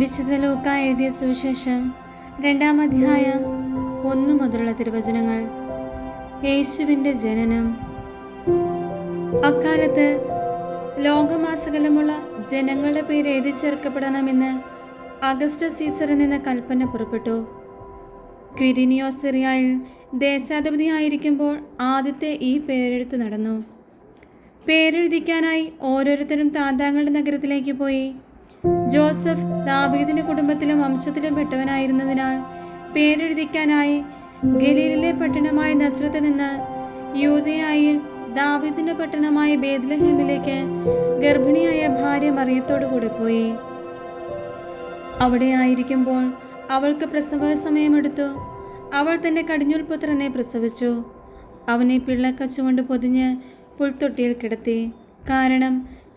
വിശുദ്ധ ലൂക്കാ എഴുതിയ സുവിശേഷം 2-ാം അധ്യായം 1 മുതലുള്ള തിരുവചനങ്ങൾ. യേശുവിൻ്റെ ജനനം. അക്കാലത്ത് ലോകമാസകലമുള്ള ജനങ്ങളുടെ പേര് എഴുതി ചേർക്കപ്പെടണമെന്ന് അഗസ്റ്റസ് സീസറിൽ നിന്ന് കൽപ്പന പുറപ്പെട്ടു. ക്വിരിനിയോസ് സിറിയയിൽ ദേശാധിപതിയായിരിക്കുമ്പോൾ ആദ്യത്തെ ഈ പേരെഴുത്ത് നടന്നു. പേരെഴുതിക്കാനായി ഓരോരുത്തരും താന്താങ്ങളുടെ നഗരത്തിലേക്ക് പോയി. ജോസഫ് ദാവീദിന്റെ കുടുംബത്തിലും വംശത്തിലും പെട്ടവനായിരുന്നതിനാൽ പേരെഴുതിക്കാനായി ഗലീലിലെ പട്ടണമായ നസ്രത്തിൽ നിന്ന് യൂദയായിൽ ദാവീദിന്റെ പട്ടണമായ ബേത്ലഹേമിലേക്ക് ഗർഭിണിയായ ഭാര്യ മറിയത്തോടു കൂടെ പോയി. അവിടെ ആയിരിക്കുമ്പോൾ അവൾക്ക് പ്രസവ സമയമെടുത്തു. അവൾ തൻ്റെ കടിഞ്ഞൂൽ പുത്രനെ പ്രസവിച്ചു. അവനെ പിള്ളക്കച്ചുകൊണ്ട് പൊതിഞ്ഞ് പുൽത്തൊട്ടിയിൽ കിടത്തി. കാരണം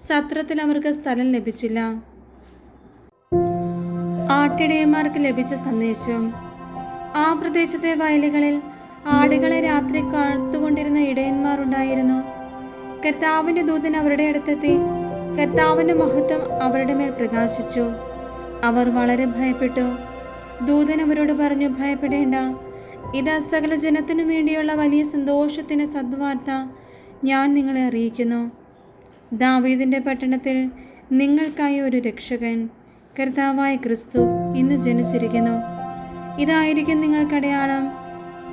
സത്രത്തിൽ അവർക്ക് സ്ഥലം ലഭിച്ചില്ല. ആട്ടിടയന്മാർക്ക് ലഭിച്ച സന്ദേശം. ആ പ്രദേശത്തെ വയലുകളിൽ ആടുകളെ രാത്രി കാത്തുകൊണ്ടിരുന്ന ഇടയന്മാർ ഉണ്ടായിരുന്നു. കർത്താവിൻ്റെ ദൂതൻ അവരുടെ അടുത്തെത്തി. കർത്താവിൻ്റെ മഹത്വം അവരുടെ മേൽ പ്രകാശിച്ചു. അവർ വളരെ ഭയപ്പെട്ടു. ദൂതൻ അവരോട് പറഞ്ഞു, ഭയപ്പെടേണ്ട, ഇത് സകല ജനത്തിനു വേണ്ടിയുള്ള വലിയ സന്തോഷത്തിന് സദ്വാർത്ത ഞാൻ നിങ്ങളെ അറിയിക്കുന്നു. ദാവീദിന്റെ പട്ടണത്തിൽ നിങ്ങൾക്കായി ഒരു രക്ഷകൻ, കർത്താവായ ക്രിസ്തു ഇന്ന് ജനിച്ചിരിക്കുന്നു. ഇതായിരിക്കും നിങ്ങൾക്കടയാളം.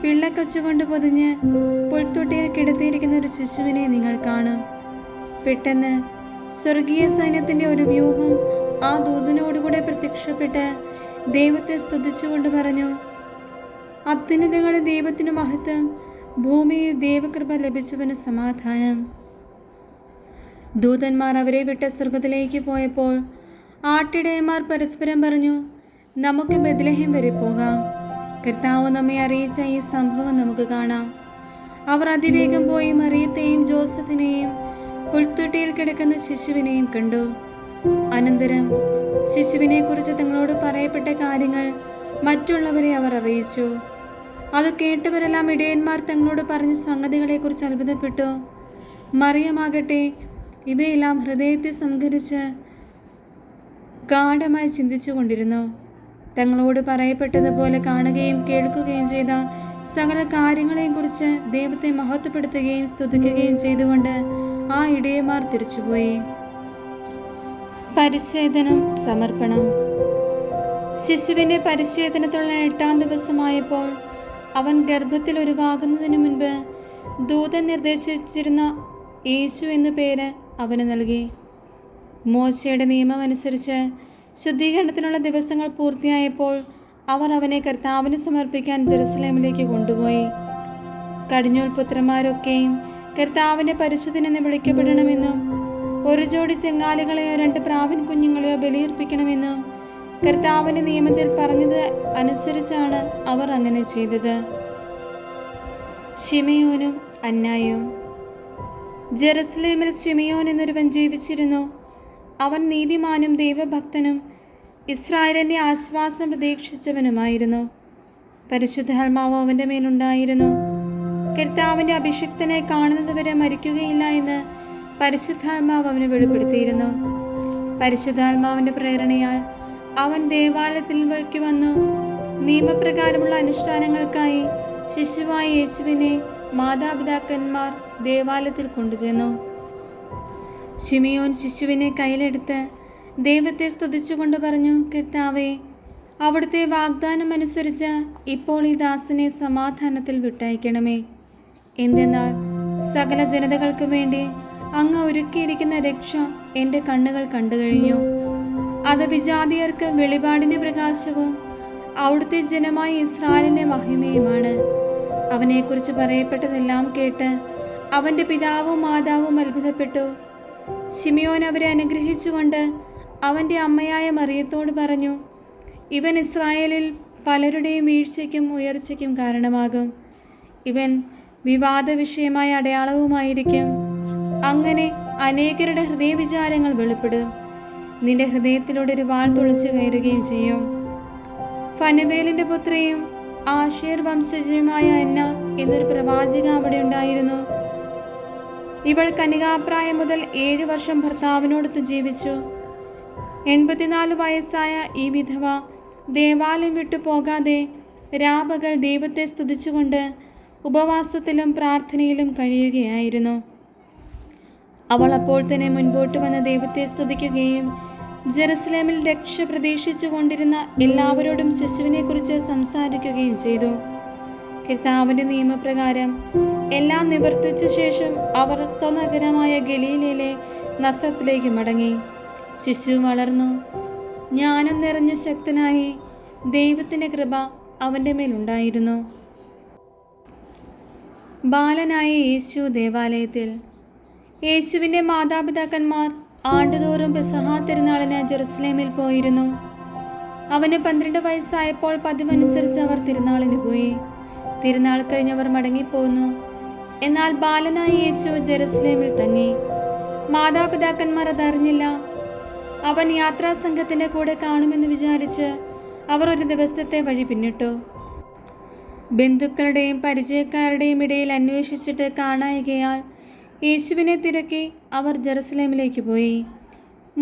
പിള്ളക്കച്ചുകൊണ്ട് പൊതിഞ്ഞ് പുൽത്തൊട്ടിയിൽ കിടത്തിയിരിക്കുന്ന ഒരു ശിശുവിനെ നിങ്ങൾ കാണും. പെട്ടെന്ന് സ്വർഗീയ സൈന്യത്തിന്റെ ഒരു വ്യൂഹം ആ ദൂതനോടുകൂടെ പ്രത്യക്ഷപ്പെട്ട് ദൈവത്തെ സ്തുതിച്ചുകൊണ്ട് പറഞ്ഞു, അത്യുന്നതങ്ങളുടെ ദൈവത്തിനു മഹത്വം, ഭൂമിയിൽ ദൈവകൃപ ലഭിച്ചവന് സമാധാനം. ദൂതന്മാർ അവരെ വിട്ട് സ്വർഗത്തിലേക്ക് പോയപ്പോൾ ആട്ടിടയന്മാർ പരസ്പരം പറഞ്ഞു, നമുക്ക് ബെത്ലഹേം വരെ പോകാം. കർത്താവ് നമ്മെ അറിയിച്ച ഈ സംഭവം നമുക്ക് കാണാം. അവർ അതിവേഗം പോയി മറിയത്തെയും ജോസഫിനെയും പുൽത്തൊട്ടിയിൽ കിടക്കുന്ന ശിശുവിനെയും കണ്ടു. അനന്തരം ശിശുവിനെ കുറിച്ച് തങ്ങളോട് പറയപ്പെട്ട കാര്യങ്ങൾ മറ്റുള്ളവരെ അവർ അറിയിച്ചു. അത് കേട്ടവരെല്ലാം ഇടയന്മാർ തങ്ങളോട് പറഞ്ഞ സംഗതികളെക്കുറിച്ച് അത്ഭുതപ്പെട്ടു. മറിയമാകട്ടെ ഇവയെല്ലാം ഹൃദയത്തെ സംഹരിച്ച് ഗാഢമായി ചിന്തിച്ചു കൊണ്ടിരുന്നു. തങ്ങളോട് പറയപ്പെട്ടതുപോലെ കാണുകയും കേൾക്കുകയും ചെയ്ത സകല കാര്യങ്ങളെയും കുറിച്ച് ദൈവത്തെ മഹത്വപ്പെടുത്തുകയും സ്തുതിക്കുകയും ചെയ്തുകൊണ്ട് ആ ഇടയന്മാർ തിരിച്ചുപോയി. പരിച്ഛേദനം, സമർപ്പണം. ശിശുവിൻ്റെ പരിച്ഛേദനത്തിലുള്ള 8-ാം ദിവസമായപ്പോൾ അവൻ ഗർഭത്തിൽ ഉരുവാകുന്നതിന് മുൻപ് ദൂതൻ നിർദ്ദേശിച്ചിരുന്ന യേശു എന്നു പേര് അവന് നൽകി. മോശയുടെ നിയമം അനുസരിച്ച് ശുദ്ധീകരണത്തിനുള്ള ദിവസങ്ങൾ പൂർത്തിയായപ്പോൾ അവർ അവനെ കർത്താവിന് സമർപ്പിക്കാൻ ജെറുസലേമിലേക്ക് കൊണ്ടുപോയി. കടിഞ്ഞൂൽ പുത്രന്മാരൊക്കെയും കർത്താവിൻ്റെ പരിശുദ്ധനെന്ന് വിളിക്കപ്പെടണമെന്നും ഒരു ജോഡി ചെങ്ങാലികളെയോ 2 പ്രാവിൻ കുഞ്ഞുങ്ങളെയോ ബലിയർപ്പിക്കണമെന്നും കർത്താവിൻ്റെ നിയമത്തിൽ പറഞ്ഞത് അനുസരിച്ചാണ് അവർ അങ്ങനെ ചെയ്തത്. ശിമയോനും അന്നായും. ജെറുസലേമിൽ ശിമയോൻ എന്നൊരുവൻ ജീവിച്ചിരുന്നു. അവൻ നീതിമാനും ദൈവഭക്തനും ഇസ്രായേലിൻ്റെ ആശ്വാസം പ്രതീക്ഷിച്ചവനുമായിരുന്നു. പരിശുദ്ധാത്മാവ് അവൻ്റെ മേലുണ്ടായിരുന്നു. കർത്താവിൻ്റെ അഭിഷിക്തനെ കാണുന്നതുവരെ മരിക്കുകയില്ല എന്ന് പരിശുദ്ധാത്മാവ് അവനെ വെളിപ്പെടുത്തിയിരുന്നു. പരിശുദ്ധാത്മാവിൻ്റെ പ്രേരണയാൽ അവൻ ദേവാലയത്തിലേക്ക് വന്നു. നിയമപ്രകാരമുള്ള അനുഷ്ഠാനങ്ങൾക്കായി ശിശുവായ യേശുവിനെ മാതാപിതാക്കന്മാർ ദേവാലയത്തിൽ കൊണ്ടുചെന്നു. ശിമയോൻ ശിശുവിനെ കയ്യിലെടുത്ത് ദൈവത്തെ സ്തുതിച്ചുകൊണ്ട് പറഞ്ഞു, കർത്താവേ, അവിടുത്തെ വാഗ്ദാനം അനുസരിച്ച് ഇപ്പോൾ ഈ ദാസനെ സമാധാനത്തിൽ വിട്ടയക്കണമേ. എന്തെന്നാൽ സകല ജനതകൾക്ക് വേണ്ടി അങ്ങ് ഒരുക്കിയിരിക്കുന്ന രക്ഷ എൻ്റെ കണ്ണുകൾ കണ്ടു കഴിഞ്ഞു. അത് വിജാതിയർക്ക് വെളിപാടിൻ്റെ പ്രകാശവും അവിടുത്തെ ജനമായ ഇസ്രായേലിൻ്റെ മഹിമയുമാണ്. അവനെക്കുറിച്ച് പറയപ്പെട്ടതെല്ലാം കേട്ട് അവൻ്റെ പിതാവും മാതാവും അത്ഭുതപ്പെട്ടു. ശിമയോൻ അവരെ അനുഗ്രഹിച്ചുകൊണ്ട് അവൻ്റെ അമ്മയായ മറിയത്തോട് പറഞ്ഞു, ഇവൻ ഇസ്രായേലിൽ പലരുടെയും വീഴ്ചയ്ക്കും ഉയർച്ചയ്ക്കും കാരണമാകും. ഇവൻ വിവാദ വിഷയമായ അടയാളവുമായിരിക്കും. അങ്ങനെ അനേകരുടെ ഹൃദയവിചാരങ്ങൾ വെളിപ്പെടും. നിന്റെ ഹൃദയത്തിലൂടെ ഒരു വാൾ തുളച്ചു കയറുകയും ചെയ്യും. ഫനുവേലിൻ്റെ പുത്രിയും ആശേർ വംശജയുമായ അന്ന എന്നൊരു പ്രവാചക അവിടെ ഉണ്ടായിരുന്നു. ഇവൾ കന്യകാപ്രായം മുതൽ 7 വർഷം ഭർത്താവിനോടൊത്ത് ജീവിച്ചു. 84 വയസ്സായ ഈ വിധവ ദേവാലയം വിട്ടു പോകാതെ രാപകൽ ദൈവത്തെ സ്തുതിച്ചുകൊണ്ട് ഉപവാസത്തിലും പ്രാർത്ഥനയിലും കഴിയുകയായിരുന്നു. അവൾ അപ്പോൾ തന്നെ മുൻപോട്ട് വന്ന് ദൈവത്തെ സ്തുതിക്കുകയും ജെറുസലേമിൽ രക്ഷ പ്രതീക്ഷിച്ചു കൊണ്ടിരുന്ന എല്ലാവരോടും ശിശുവിനെക്കുറിച്ച് സംസാരിക്കുകയും ചെയ്തു. കർത്താവിൻ്റെ നിയമപ്രകാരം എല്ലാം നിവർത്തിച്ച ശേഷം അവർ സ്വനഗരമായ ഗലീലയിലെ നസറത്തിലേക്ക് മടങ്ങി. ശിശു വളർന്നു, ജ്ഞാനം നിറഞ്ഞ ശക്തനായി. ദൈവത്തിൻ്റെ കൃപ അവൻ്റെ മേലുണ്ടായിരുന്നു. ബാലനായ യേശു ദേവാലയത്തിൽ. യേശുവിൻ്റെ മാതാപിതാക്കന്മാർ ആണ്ടുതോറും പെസഹ തിരുനാളിന് ജെറുസലേമിൽ പോയിരുന്നു. അവന് 12 വയസ്സായപ്പോൾ പതിവനുസരിച്ച് അവർ തിരുനാളിന് പോയി. തിരുനാൾ കഴിഞ്ഞവർ മടങ്ങിപ്പോന്നു. എന്നാൽ ബാലനായ യേശു ജെറുസലേമിൽ തങ്ങി. മാതാപിതാക്കന്മാർ അതറിഞ്ഞില്ല. അവൻ യാത്രാസംഘത്തിൻ്റെ കൂടെ കാണുമെന്ന് വിചാരിച്ച് അവർ ഒരു ദിവസത്തെ വഴി പിന്നിട്ടു. ബന്ധുക്കളുടെയും പരിചയക്കാരുടെയും ഇടയിൽ അന്വേഷിച്ചിട്ട് കാണായികയാൽ യേശുവിനെ തിരക്കി അവർ ജെറുസലേമിലേക്ക് പോയി.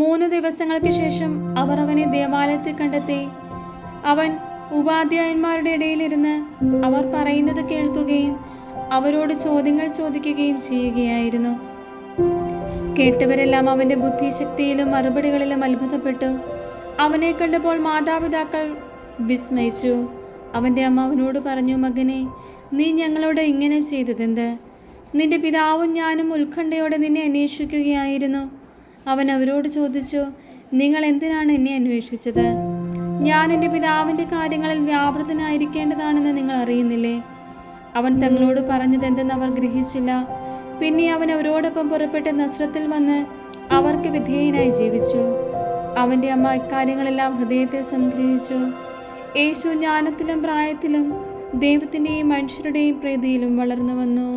3 ദിവസങ്ങൾക്ക് ശേഷം അവർ അവനെ ദേവാലയത്തിൽ കണ്ടെത്തി. അവൻ ഉപാധ്യായന്മാരുടെ ഇടയിലിരുന്ന് അവർ പറയുന്നത് കേൾക്കുകയും അവരോട് ചോദ്യങ്ങൾ ചോദിക്കുകയും ചെയ്യുകയായിരുന്നു. കേട്ടവരെല്ലാം അവൻ്റെ ബുദ്ധിശക്തിയിലും മറുപടികളിലും അത്ഭുതപ്പെട്ടു. അവനെ കണ്ടപ്പോൾ മാതാപിതാക്കൾ വിസ്മയിച്ചു. അവൻ്റെ അമ്മ അവനോട് പറഞ്ഞു, മകനെ, നീ ഞങ്ങളോട് ഇങ്ങനെ ചെയ്തതെന്ത്? നിന്റെ പിതാവും ഞാനും ഉത്കണ്ഠയോടെ നിന്നെ അന്വേഷിക്കുകയായിരുന്നു. അവൻ അവരോട് ചോദിച്ചു, നിങ്ങൾ എന്തിനാണ് എന്നെ അന്വേഷിച്ചത്? ഞാൻ എൻ്റെ പിതാവിൻ്റെ കാര്യങ്ങളിൽ വ്യാപൃതനായിരിക്കേണ്ടതാണെന്ന് നിങ്ങൾ അറിയുന്നില്ലേ? അവൻ തങ്ങളോട് പറഞ്ഞതെന്തെന്ന് അവർ ഗ്രഹിച്ചില്ല. പിന്നെ അവൻ അവരോടൊപ്പം പുറപ്പെട്ട് നസ്രത്തിൽ വന്ന് അവർക്ക് വിധേയനായി ജീവിച്ചു. അവൻ്റെ അമ്മ ഇക്കാര്യങ്ങളെല്ലാം ഹൃദയത്തെ സംഗ്രഹിച്ചു. യേശു ജ്ഞാനത്തിലും പ്രായത്തിലും ദൈവത്തിൻ്റെയും മനുഷ്യരുടെയും പ്രീതിയിലും വളർന്നു വന്നു.